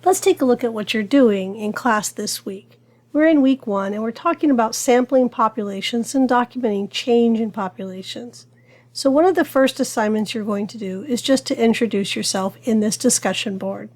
Let's take a look at what you're doing in class this week. We're in week 1 and we're talking about sampling populations and documenting change in populations. So one of the first assignments you're going to do is just to introduce yourself in this discussion board.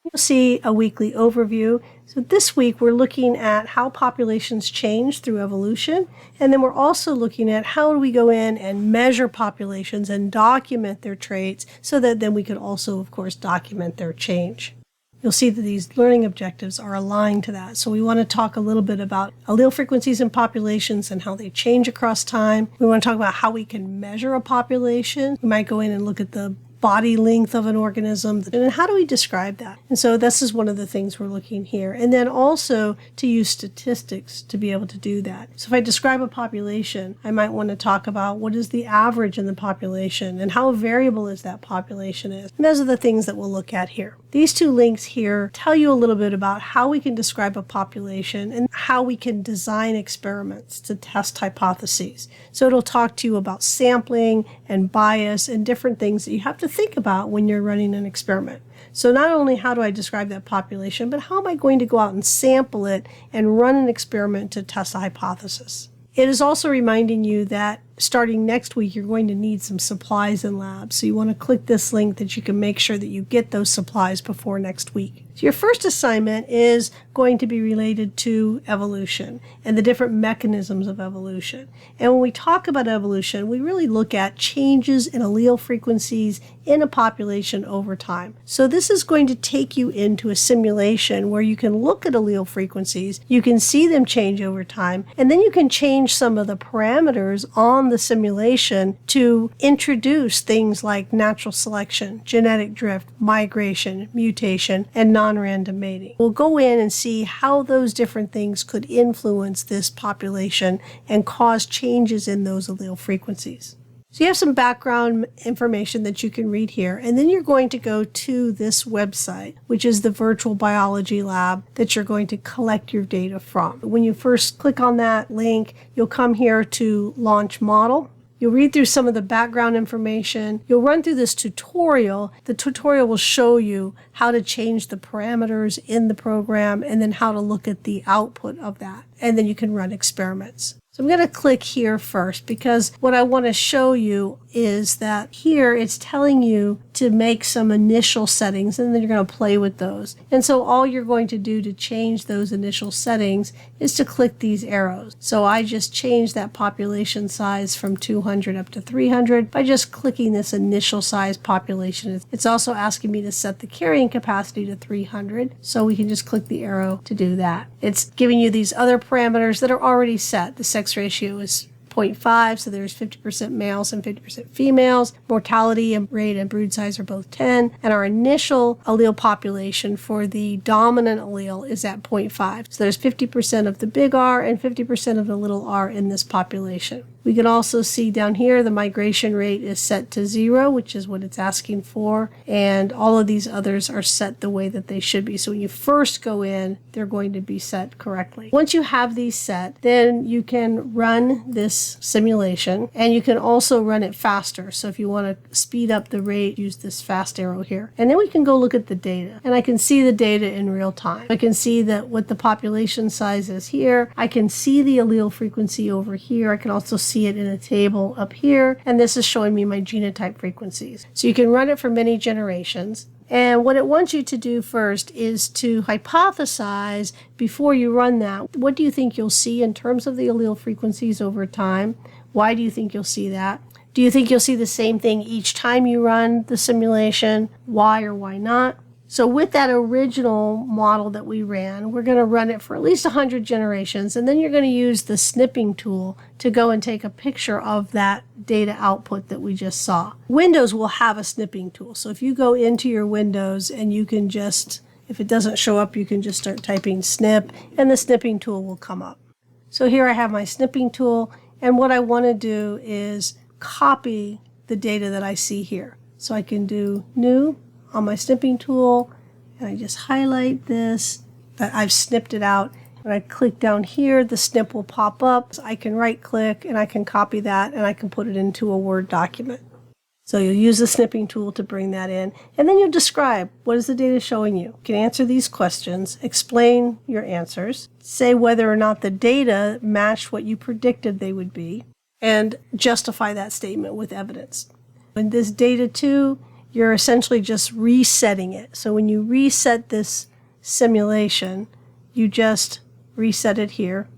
You'll see a weekly overview. So this week we're looking at how populations change through evolution, and then we're also looking at how do we go in and measure populations and document their traits so that then we could also, of course, document their change. You'll see that these learning objectives are aligned to that. So we want to talk a little bit about allele frequencies in populations and how they change across time. We want to talk about how we can measure a population. We might go in and look at the body length of an organism, and how do we describe that? And so this is one of the things we're looking here. And then also to use statistics to be able to do that. So if I describe a population, I might want to talk about what is the average in the population and how variable is that population is. And those are the things that we'll look at here. These two links here tell you a little bit about how we can describe a population and how we can design experiments to test hypotheses. So it'll talk to you about sampling and bias and different things that you have to think about when you're running an experiment. So not only how do I describe that population, but how am I going to go out and sample it and run an experiment to test a hypothesis? It is also reminding you that starting next week, you're going to need some supplies in lab. So you want to click this link that you can make sure that you get those supplies before next week. So your first assignment is going to be related to evolution and the different mechanisms of evolution. And when we talk about evolution, we really look at changes in allele frequencies in a population over time. So this is going to take you into a simulation where you can look at allele frequencies, you can see them change over time, and then you can change some of the parameters on the simulation to introduce things like natural selection, genetic drift, migration, mutation, and non-random mating. We'll go in and see how those different things could influence this population and cause changes in those allele frequencies. So you have some background information that you can read here, and then you're going to go to this website, which is the virtual biology lab that you're going to collect your data from. When you first click on that link, you'll come here to Launch Model. You'll read through some of the background information. You'll run through this tutorial. The tutorial will show you how to change the parameters in the program and then how to look at the output of that. And then you can run experiments. So I'm going to click here first because what I want to show you is that here it's telling you to make some initial settings and then you're going to play with those. And so all you're going to do to change those initial settings is to click these arrows. So I just changed that population size from 200 up to 300 by just clicking this initial size population. It's also asking me to set the carrying capacity to 300. So we can just click the arrow to do that. It's giving you these other parameters that are already set. The sex ratio is 0.5, so there's 50% males and 50% females. Mortality and rate and brood size are both 10. And our initial allele population for the dominant allele is at 0.5. So there's 50% of the big R and 50% of the little r in this population. We can also see down here the migration rate is set to 0, which is what it's asking for, and all of these others are set the way that they should be. So when you first go in, they're going to be set correctly. Once you have these set, then you can run this simulation, and you can also run it faster. So if you want to speed up the rate, use this fast arrow here. And then we can go look at the data, and I can see the data in real time. I can see that what the population size is here. I can see the allele frequency over here. I can also see it in a table up here, and this is showing me my genotype frequencies. So you can run it for many generations. And what it wants you to do first is to hypothesize before you run that. What do you think you'll see in terms of the allele frequencies over time? Why do you think you'll see that? Do you think you'll see the same thing each time you run the simulation? Why or why not? So with that original model that we ran, we're going to run it for at least 100 generations, and then you're going to use the snipping tool to go and take a picture of that data output that we just saw. Windows will have a snipping tool. So if you go into your Windows and you can just, if it doesn't show up, you can just start typing snip, and the snipping tool will come up. So here I have my snipping tool, and what I want to do is copy the data that I see here. So I can do new on my snipping tool, and I just highlight this, that I've snipped it out. When I click down here, the snip will pop up. So I can right click and I can copy that and I can put it into a Word document. So you'll use the snipping tool to bring that in, and then you'll describe what is the data showing you. You can answer these questions, explain your answers, say whether or not the data matched what you predicted they would be, and justify that statement with evidence. In this data 2, you're essentially just resetting it. So when you reset this simulation, you just reset it here,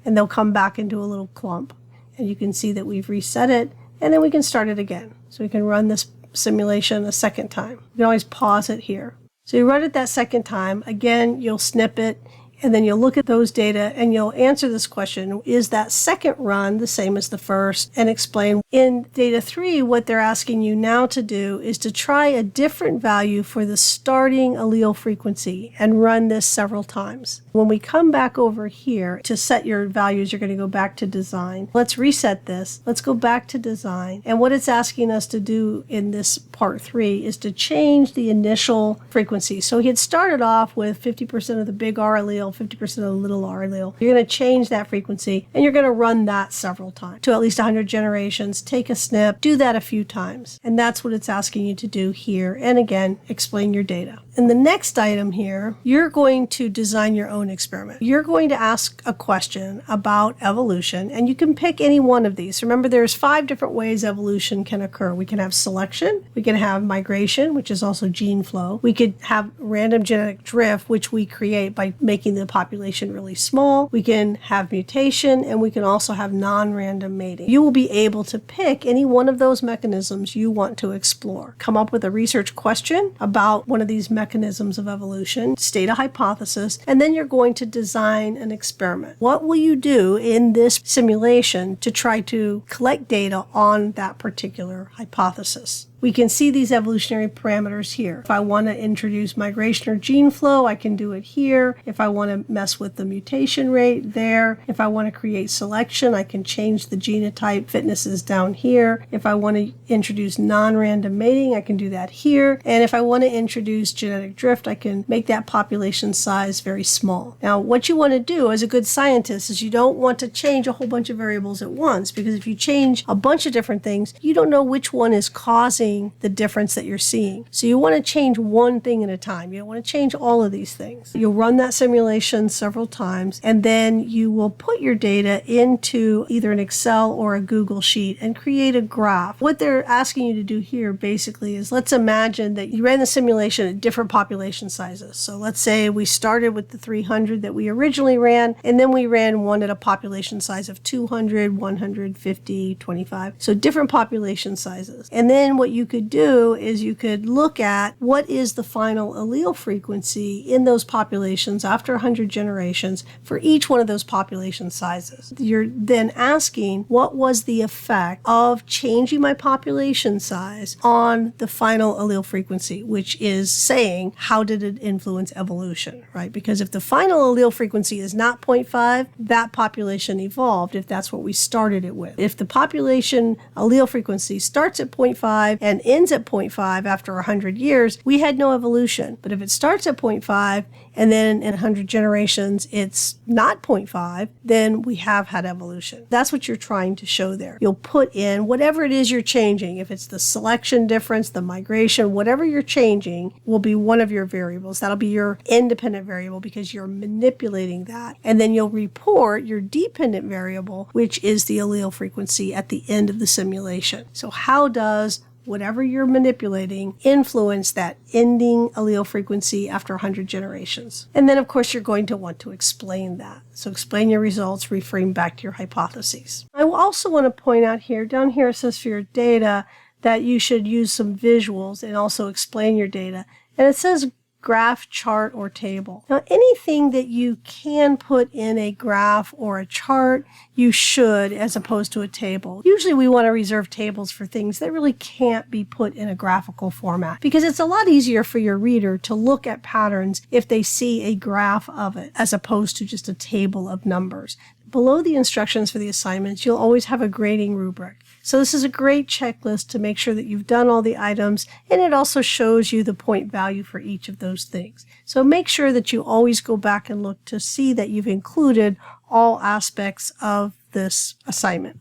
and they'll come back into a little clump. And you can see that we've reset it, and then we can start it again. So we can run this simulation a second time. You can always pause it here. So you run it that second time. Again, you'll snip it, and then you'll look at those data, and you'll answer this question, is that second run the same as the first? And explain. In data 3, what they're asking you now to do is to try a different value for the starting allele frequency and run this several times. When we come back over here to set your values, you're going to go back to design. Let's reset this. Let's go back to design. And what it's asking us to do in this part 3 is to change the initial frequency. So he had started off with 50% of the big R allele, 50% of the little r allele. You're going to change that frequency, and you're going to run that several times to at least 100 generations. Take a snip, do that a few times. And that's what it's asking you to do here. And again, explain your data. In the next item here, you're going to design your own experiment. You're going to ask a question about evolution, and you can pick any one of these. Remember, there's 5 different ways evolution can occur. We can have selection, we can have migration, which is also gene flow. We could have random genetic drift, which we create by making the population really small. We can have mutation, and we can also have non-random mating. You will be able to pick any one of those mechanisms you want to explore. Come up with a research question about one of these mechanisms of evolution, state a hypothesis, and then you're going to design an experiment. What will you do in this simulation to try to collect data on that particular hypothesis? We can see these evolutionary parameters here. If I want to introduce migration or gene flow, I can do it here. If I want to mess with the mutation rate, there. If I want to create selection, I can change the genotype. Fitness is down here. If I want to introduce non-random mating, I can do that here. And if I want to introduce genetic drift, I can make that population size very small. Now, what you want to do as a good scientist is you don't want to change a whole bunch of variables at once, because if you change a bunch of different things, you don't know which one is causing the difference that you're seeing. So you want to change one thing at a time. You don't want to change all of these things. You'll run that simulation several times, and then you will put your data into either an Excel or a Google Sheet and create a graph. What they're asking you to do here basically is, let's imagine that you ran the simulation at different population sizes. So let's say we started with the 300 that we originally ran, and then we ran one at a population size of 200, 150, 25. So different population sizes. And then what you could do is you could look at what is the final allele frequency in those populations after 100 generations for each one of those population sizes. You're then asking, what was the effect of changing my population size on the final allele frequency, which is saying, how did it influence evolution, right? Because if the final allele frequency is not 0.5, that population evolved if that's what we started it with. If the population allele frequency starts at 0.5 and ends at 0.5 after 100 years, we had no evolution. But if it starts at 0.5 and then in 100 generations it's not 0.5, then we have had evolution. That's what you're trying to show there. You'll put in whatever it is you're changing. If it's the selection difference, the migration, whatever you're changing will be one of your variables. That'll be your independent variable because you're manipulating that. And then you'll report your dependent variable, which is the allele frequency at the end of the simulation. So how does whatever you're manipulating influence that ending allele frequency after 100 generations? And then, of course, you're going to want to explain that. So explain your results, reframe back to your hypotheses. I will also want to point out here, down here it says for your data that you should use some visuals and also explain your data. And it says graph, chart, or table. Now, anything that you can put in a graph or a chart, you should, as opposed to a table. Usually we want to reserve tables for things that really can't be put in a graphical format, because it's a lot easier for your reader to look at patterns if they see a graph of it, as opposed to just a table of numbers. Below the instructions for the assignments, you'll always have a grading rubric. So this is a great checklist to make sure that you've done all the items, and it also shows you the point value for each of those things. So make sure that you always go back and look to see that you've included all aspects of this assignment.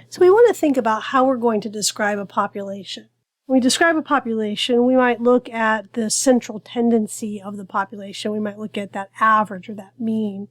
So we want to think about how we're going to describe a population. When we describe a population, we might look at the central tendency of the population. We might look at that average or that mean.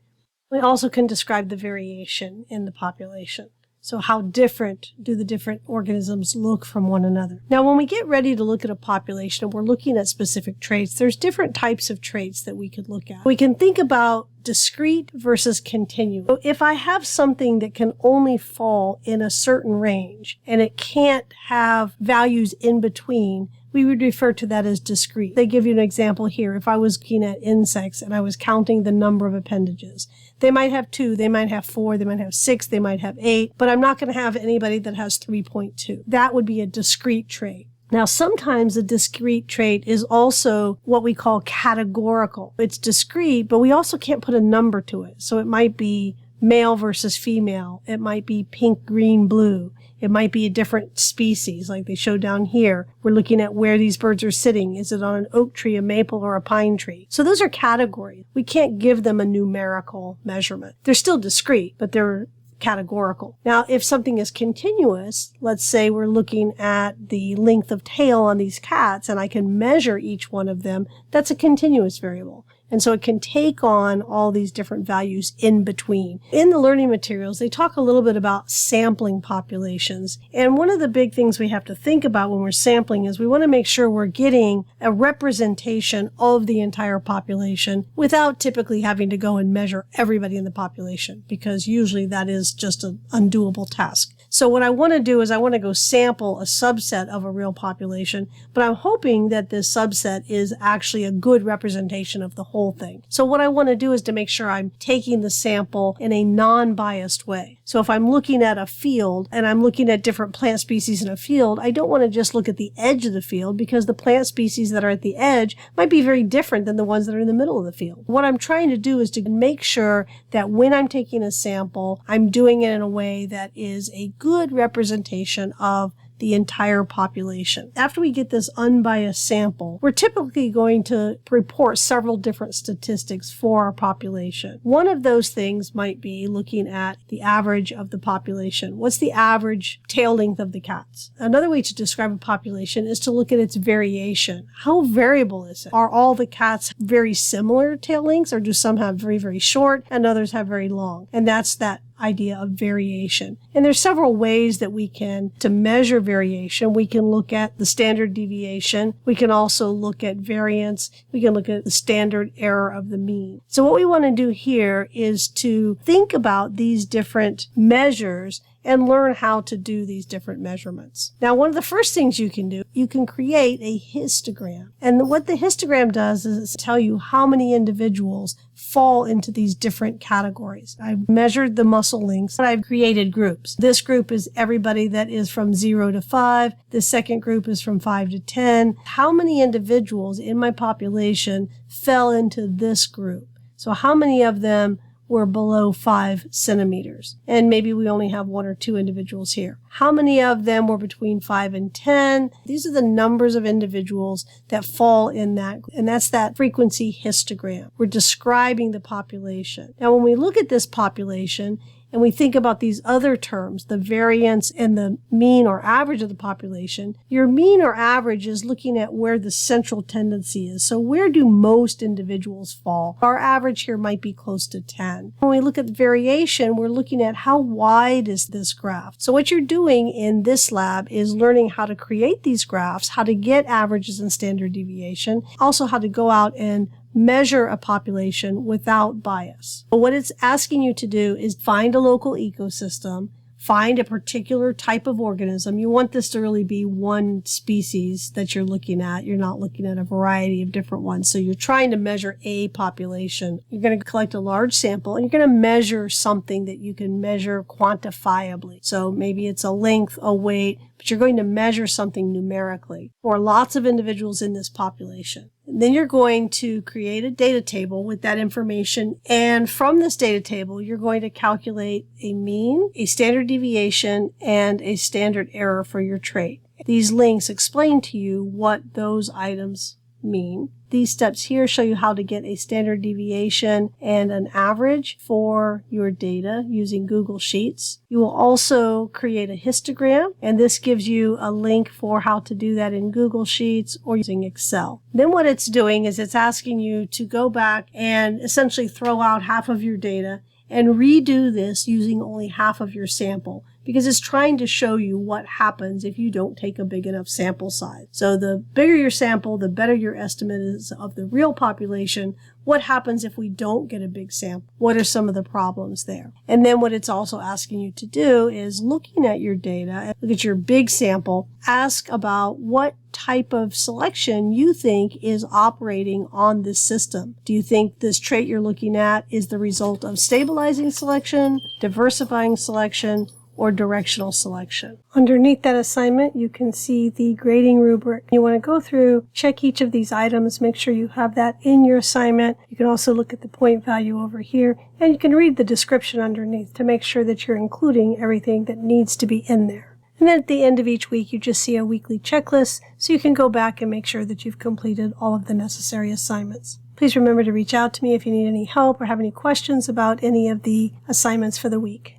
We also can describe the variation in the population. So how different do the different organisms look from one another? Now, when we get ready to look at a population and we're looking at specific traits, there's different types of traits that we could look at. We can think about discrete versus continuous. So if I have something that can only fall in a certain range and it can't have values in between, we would refer to that as discrete. They give you an example here. If I was looking at insects and I was counting the number of appendages, they might have 2, they might have 4, they might have 6, they might have 8, but I'm not going to have anybody that has 3.2. That would be a discrete trait. Now, sometimes a discrete trait is also what we call categorical. It's discrete, but we also can't put a number to it. So it might be male versus female. It might be pink, green, blue. It might be a different species, like they show down here. We're looking at where these birds are sitting. Is it on an oak tree, a maple, or a pine tree? So those are categories. We can't give them a numerical measurement. They're still discrete, but they're categorical. Now, if something is continuous, let's say we're looking at the length of tail on these cats, and I can measure each one of them, that's a continuous variable. And so it can take on all these different values in between. In the learning materials, they talk a little bit about sampling populations. And one of the big things we have to think about when we're sampling is we want to make sure we're getting a representation of the entire population without typically having to go and measure everybody in the population, because usually that is just an undoable task. So what I want to do is I want to go sample a subset of a real population, but I'm hoping that this subset is actually a good representation of the whole thing. So what I want to do is to make sure I'm taking the sample in a non-biased way. So if I'm looking at a field and I'm looking at different plant species in a field, I don't want to just look at the edge of the field, because the plant species that are at the edge might be very different than the ones that are in the middle of the field. What I'm trying to do is to make sure that when I'm taking a sample, I'm doing it in a way that is a good representation of the entire population. After we get this unbiased sample, we're typically going to report several different statistics for our population. One of those things might be looking at the average of the population. What's the average tail length of the cats? Another way to describe a population is to look at its variation. How variable is it? Are all the cats very similar tail lengths, or do some have very, very short and others have very long? And that's that idea of variation. And there's several ways that we can to measure variation. We can look at the standard deviation. We can also look at variance. We can look at the standard error of the mean. So what we want to do here is to think about these different measures and learn how to do these different measurements. Now, one of the first things you can do, you can create a histogram. And what the histogram does is tell you how many individuals fall into these different categories. I've measured the muscle lengths, and I've created groups. This group is everybody that is from 0 to 5. The second group is from 5 to 10. How many individuals in my population fell into this group? So how many of them were below 5 centimeters? And maybe we only have 1 or 2 individuals here. How many of them were between 5 and 10? These are the numbers of individuals that fall in that, and that's that frequency histogram. We're describing the population. Now, when we look at this population, and we think about these other terms, the variance and the mean or average of the population, your mean or average is looking at where the central tendency is. So where do most individuals fall? Our average here might be close to 10. When we look at the variation, we're looking at how wide is this graph. So what you're doing in this lab is learning how to create these graphs, how to get averages and standard deviation, also how to go out and measure a population without bias. But what it's asking you to do is find a local ecosystem, find a particular type of organism. You want this to really be one species that you're looking at. You're not looking at a variety of different ones. So you're trying to measure a population. You're going to collect a large sample, and you're going to measure something that you can measure quantifiably. So maybe it's a length, a weight, but you're going to measure something numerically for lots of individuals in this population. And then you're going to create a data table with that information. And from this data table, you're going to calculate a mean, a standard deviation, and a standard error for your trait. These links explain to you what those items mean. These steps here show you how to get a standard deviation and an average for your data using Google Sheets. You will also create a histogram, and this gives you a link for how to do that in Google Sheets or using Excel. Then what it's doing is it's asking you to go back and essentially throw out half of your data and redo this using only half of your sample, because it's trying to show you what happens if you don't take a big enough sample size. So the bigger your sample, the better your estimate is of the real population. What happens if we don't get a big sample? What are some of the problems there? And then what it's also asking you to do is, looking at your data, look at your big sample, ask about what type of selection you think is operating on this system. Do you think this trait you're looking at is the result of stabilizing selection, diversifying selection, or directional selection? Underneath that assignment, you can see the grading rubric. You want to go through, check each of these items, make sure you have that in your assignment. You can also look at the point value over here, and you can read the description underneath to make sure that you're including everything that needs to be in there. And then at the end of each week, you just see a weekly checklist, so you can go back and make sure that you've completed all of the necessary assignments. Please remember to reach out to me if you need any help or have any questions about any of the assignments for the week.